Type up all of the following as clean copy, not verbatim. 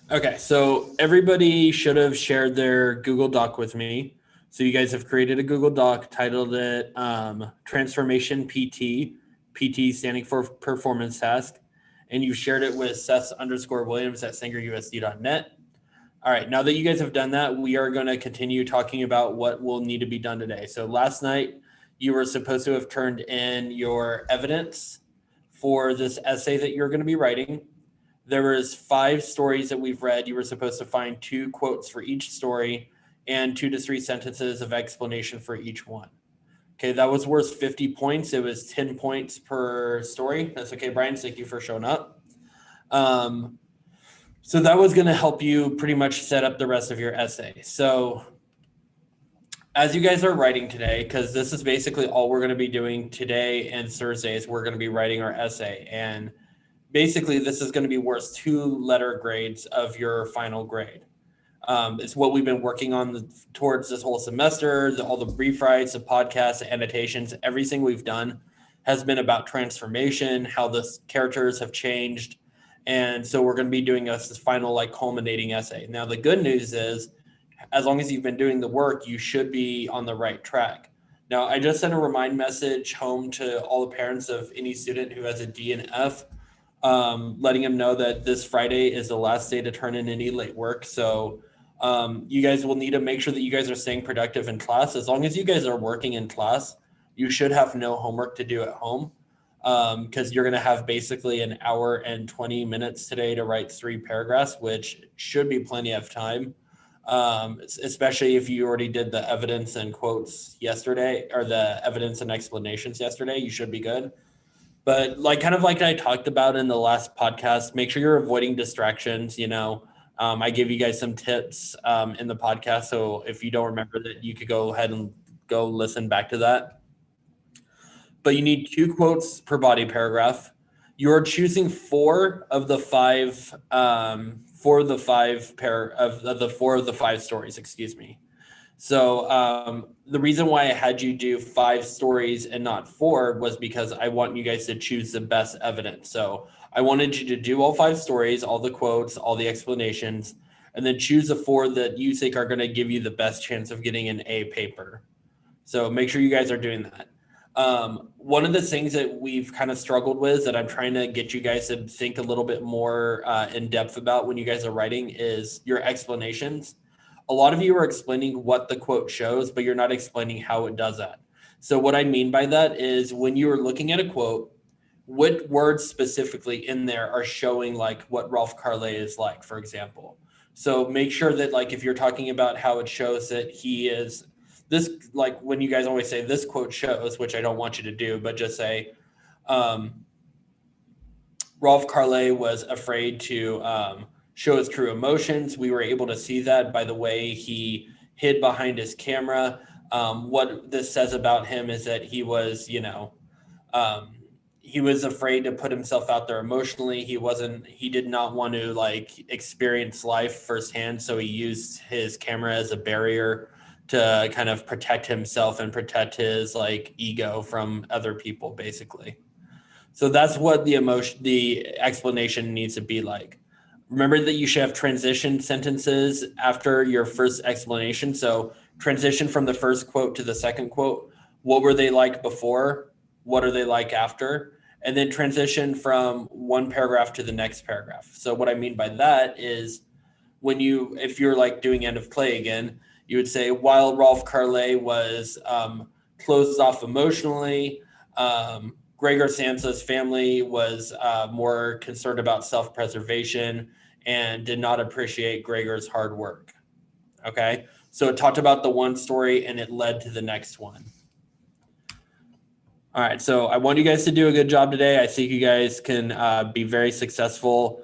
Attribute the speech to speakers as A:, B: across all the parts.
A: Okay, so everybody should have shared their Google Doc with me. So you guys have created a Google Doc, titled it Transformation PT, PT standing for Performance Task, and you've shared it with Seth_Williams at SangerUSD.net. All right, now that you guys have done that, we are going to continue talking about what will need to be done today. So last night, you were supposed to have turned in your evidence for this essay that you're going to be writing. There was 5 stories that we've read. You were supposed to find 2 quotes for each story and 2 to 3 sentences of explanation for each one. Okay, that was worth 50 points. It was 10 points per story. That's okay, Brian. Thank you for showing up. So that was going to help you pretty much set up the rest of your essay. So as you guys are writing today, because this is basically all we're going to be doing today and Thursdays, we're going to be writing our essay. And basically, this is going to be worth 2 letter grades of your final grade. It's what we've been working on towards this whole semester. All the brief writes, the podcasts, the annotations, everything we've done has been about transformation, how the characters have changed. And so we're going to be doing this final culminating essay. Now, the good news is, as long as you've been doing the work, you should be on the right track. Now, I just sent a remind message home to all the parents of any student who has a D and F, letting them know that this Friday is the last day to turn in any late work. So you guys will need to make sure that you guys are staying productive in class. As long as you guys are working in class, you should have no homework to do at home, because you're going to have basically an hour and 20 minutes today to write 3 paragraphs, which should be plenty of time. Especially if you already did the evidence and quotes yesterday, or the evidence and explanations yesterday, you should be good. But kind of like I talked about in the last podcast, make sure you're avoiding distractions. I give you guys some tips in the podcast. So if you don't remember that, you could go ahead and go listen back to that. But you need 2 quotes per body paragraph. You're choosing 4 of the 5, 4 of the 5 pair of the 4 of the 5 stories, excuse me. So the reason why I had you do 5 stories and not 4 was because I want you guys to choose the best evidence. So I wanted you to do all 5 stories, all the quotes, all the explanations, and then choose the 4 that you think are going to give you the best chance of getting an A paper. So make sure you guys are doing that. One of the things that we've kind of struggled with, that I'm trying to get you guys to think a little bit more in depth about when you guys are writing, is your explanations. A lot of you are explaining what the quote shows, but you're not explaining how it does that. So what I mean by that is, when you are looking at a quote, what words specifically in there are showing what Rolf Carlet is like, for example. So make sure that if you're talking about how it shows that he is this, when you guys always say this quote shows, which I don't want you to do, but just say Rolf Carlet was afraid to show his true emotions. We were able to see that by the way he hid behind his camera. What this says about him is that he was, he was afraid to put himself out there emotionally. He did not want to experience life firsthand. So he used his camera as a barrier to kind of protect himself and protect his ego from other people, basically. So that's what the explanation needs to be like. Remember that you should have transition sentences after your first explanation. So transition from the first quote to the second quote. What were they like before? What are they like after? And then transition from one paragraph to the next paragraph. So what I mean by that is, if you're doing end of play again, you would say, while Rolf Carlet was closed off emotionally, Gregor Samsa's family was more concerned about self-preservation and did not appreciate Gregor's hard work. Okay, so it talked about the one story and it led to the next one. All right, so I want you guys to do a good job today. I think you guys can be very successful.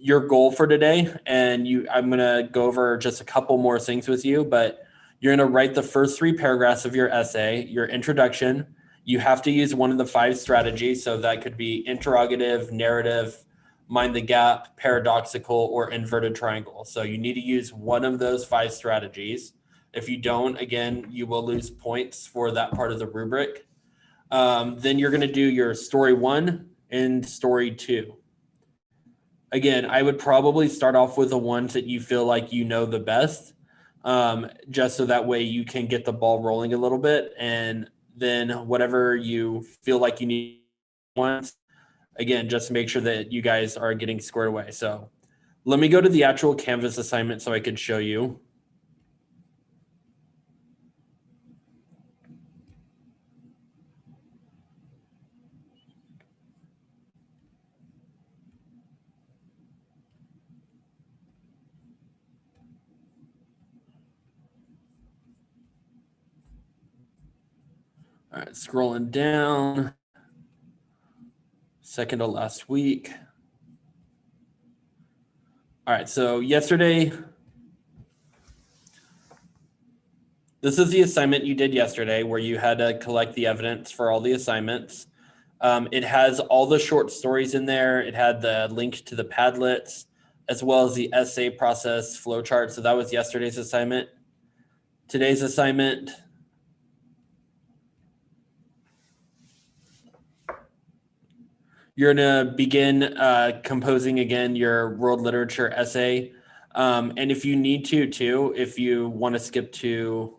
A: Your goal for today, and I'm going to go over just a couple more things with you, but you're going to write the first 3 paragraphs of your essay, your introduction. You have to use one of the 5 strategies. So that could be interrogative, narrative, mind the gap, paradoxical, or inverted triangle. So you need to use one of those 5 strategies. If you don't, again, you will lose points for that part of the rubric. Then you're going to do your story 1 and story 2. Again, I would probably start off with the ones that you feel like you know the best, just so that way you can get the ball rolling a little bit. And then whatever you feel like you need once, again, just to make sure that you guys are getting squared away. So let me go to the actual Canvas assignment so I could show you. All right, scrolling down. Second to last week. All right, so yesterday, this is the assignment you did yesterday where you had to collect the evidence for all the assignments. It has all the short stories in there. It had the link to the Padlets as well as the essay process flowchart. So that was yesterday's assignment. Today's assignment, you're going to begin composing again your world literature essay. And if you need to, too, if you want to skip to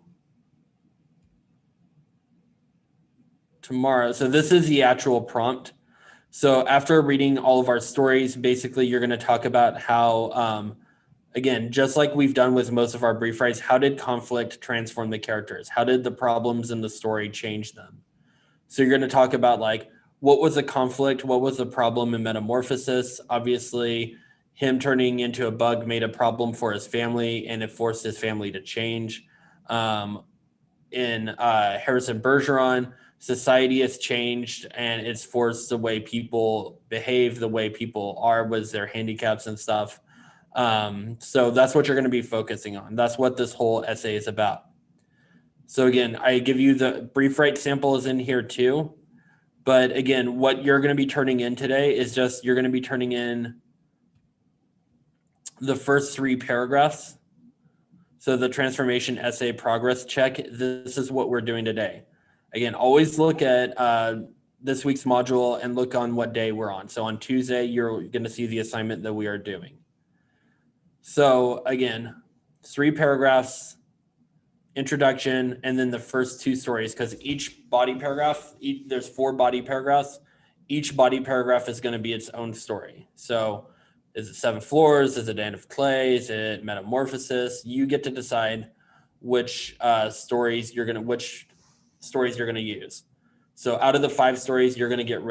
A: tomorrow. So this is the actual prompt. So after reading all of our stories, basically you're going to talk about how, again, just like we've done with most of our brief writes, how did conflict transform the characters? How did the problems in the story change them? So you're going to talk about like, what was the conflict? What was the problem in Metamorphosis? Obviously, him turning into a bug made a problem for his family and it forced his family to change. In Harrison Bergeron, society has changed and it's forced the way people behave, the way people are with their handicaps and stuff. So that's what you're going to be focusing on. That's what this whole essay is about. So again, I give you the brief write sample is in here too. But again, what you're going to be turning in today is just, you're going to be turning in the first 3 paragraphs. So the transformation essay progress check, this is what we're doing today. Again, always look at this week's module and look on what day we're on. So on Tuesday, you're going to see the assignment that we are doing. So again, 3 paragraphs, introduction, and then the first 2 stories, because each body paragraph, there's 4 body paragraphs. Each body paragraph is going to be its own story. So is it 7 Floors? Is it End of Clay? Is it Metamorphosis? You get to decide which stories you're going to use. So out of the 5 stories, you're going to get rid